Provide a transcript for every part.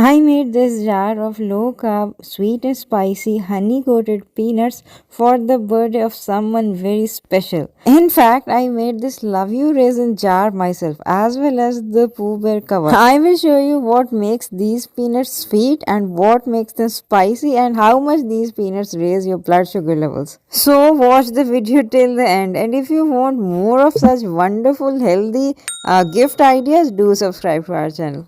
I made this jar of low carb, sweet and spicy honey coated peanuts for the birthday of someone very special. In fact, I made this love you raisin jar myself as well as the Pooh Bear cover. I will show you what makes these peanuts sweet and what makes them spicy and how much these peanuts raise your blood sugar levels. So watch the video till the end, and if you want more of such wonderful healthy gift ideas, do subscribe to our channel.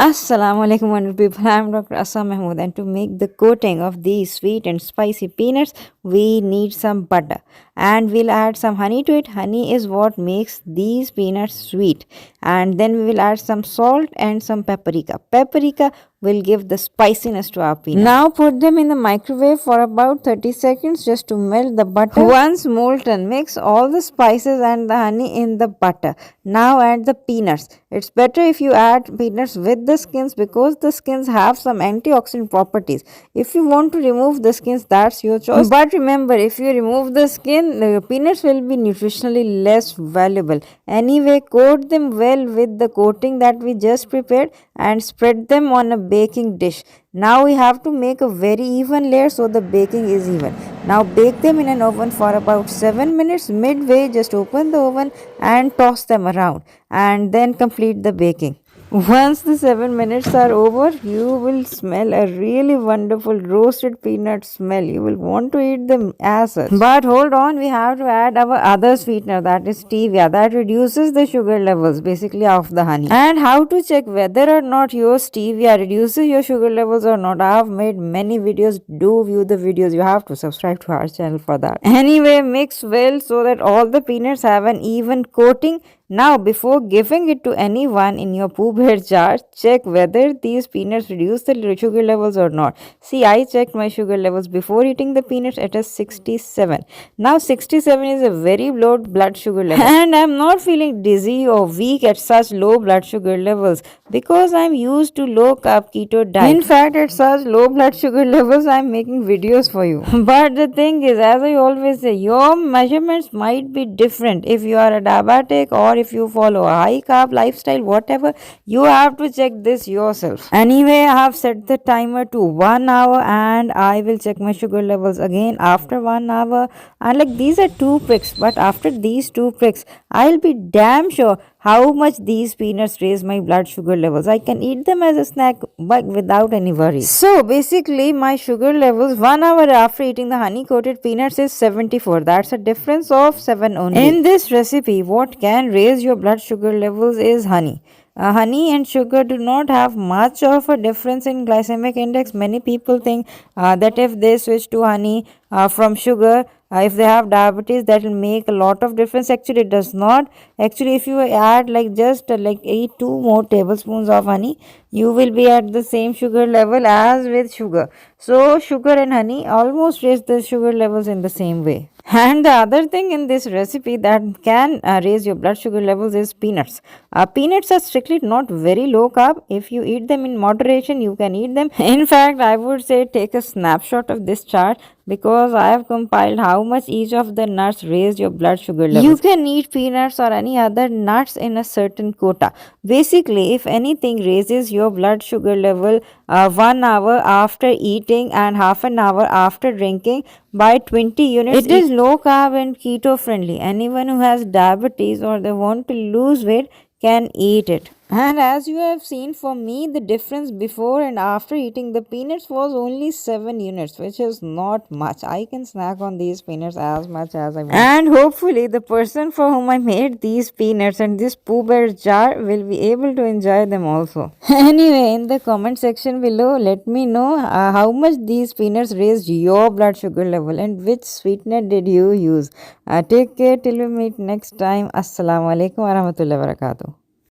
Assalamu alaikum wonderful people, I am Dr. Asma and to make the coating of these sweet and spicy peanuts we need some butter and we'll add some honey to it. Honey is what makes these peanuts sweet, and then we will add some salt and some paprika. Paprika will give the spiciness to our peanuts. Now put them in the microwave for about 30 seconds just to melt the butter. Once molten, mix all the spices and the honey in the butter. Now add the peanuts. It's better if you add peanuts with the skins because the skins have some antioxidant properties. If you want to remove the skins, that's your choice. But remember, if you remove the skin, the peanuts will be nutritionally less valuable. Anyway, coat them well with the coating that we just prepared and spread them on a baking dish. Now we have to make a very even layer so the baking is even. Now bake them in an oven for about 7 minutes. Midway, just open the oven and toss them around and then complete the baking. Once the 7 minutes are over, you will smell a really wonderful roasted peanut smell. You will want to eat them as such. But hold on, we have to add our other sweetener, that is stevia, that reduces the sugar levels basically of the honey. And how to check whether or not your stevia reduces your sugar levels or not, I have made many videos. Do view the videos. You have to subscribe to our channel for that. Anyway, mix well so that all the peanuts have an even coating. Now, before giving it to anyone in your Pooh Bear jar, check whether these peanuts reduce the sugar levels or not. See, I checked my sugar levels before eating the peanuts. It is 67. Now, 67 is a very low blood sugar level. And I am not feeling dizzy or weak at such low blood sugar levels because I am used to low carb keto diet. In fact, at such low blood sugar levels, I am making videos for you. But the thing is, as I always say, your measurements might be different if you are a diabetic or if you follow a high carb lifestyle, whatever. You have to check this yourself. Anyway, I have set the timer to 1 hour and I will check my sugar levels again after 1 hour. And like these are 2 pricks, but after these 2 pricks, I'll be damn sure how much these peanuts raise my blood sugar levels. I can eat them as a snack but without any worries. So basically my sugar levels 1 hour after eating the honey coated peanuts is 74. That's a difference of 7 only. In this recipe, what can raise your blood sugar levels is honey. Honey and sugar do not have much of a difference in glycemic index. Many people think that if they switch to honey from sugar, if they have diabetes, that will make a lot of difference. Actually, it does not. Actually, if you add like just eat 2 more tablespoons of honey, you will be at the same sugar level as with sugar. So sugar and honey almost raise the sugar levels in the same way. And the other thing in this recipe that can raise your blood sugar levels is peanuts. Peanuts are strictly not very low carb. If you eat them in moderation, you can eat them. In fact, I would say take a snapshot of this chart because I have compiled how much each of the nuts raise your blood sugar levels. You can eat peanuts or any other nuts in a certain quota. Basically, if anything raises your blood sugar level 1 hour after eating and half an hour after drinking by 20 units, it is low carb and keto friendly. Anyone who has diabetes or they want to lose weight can eat it. And as you have seen, for me the difference before and after eating the peanuts was only 7 units, which is not much. I can snack on these peanuts as much as I want. And hopefully the person for whom I made these peanuts and this Pooh Bear jar will be able to enjoy them also. Anyway, in the comment section below, let me know how much these peanuts raised your blood sugar level and which sweetener did you use. Take care till we meet next time. Assalamu alaikum warahmatullahi wabarakatuh.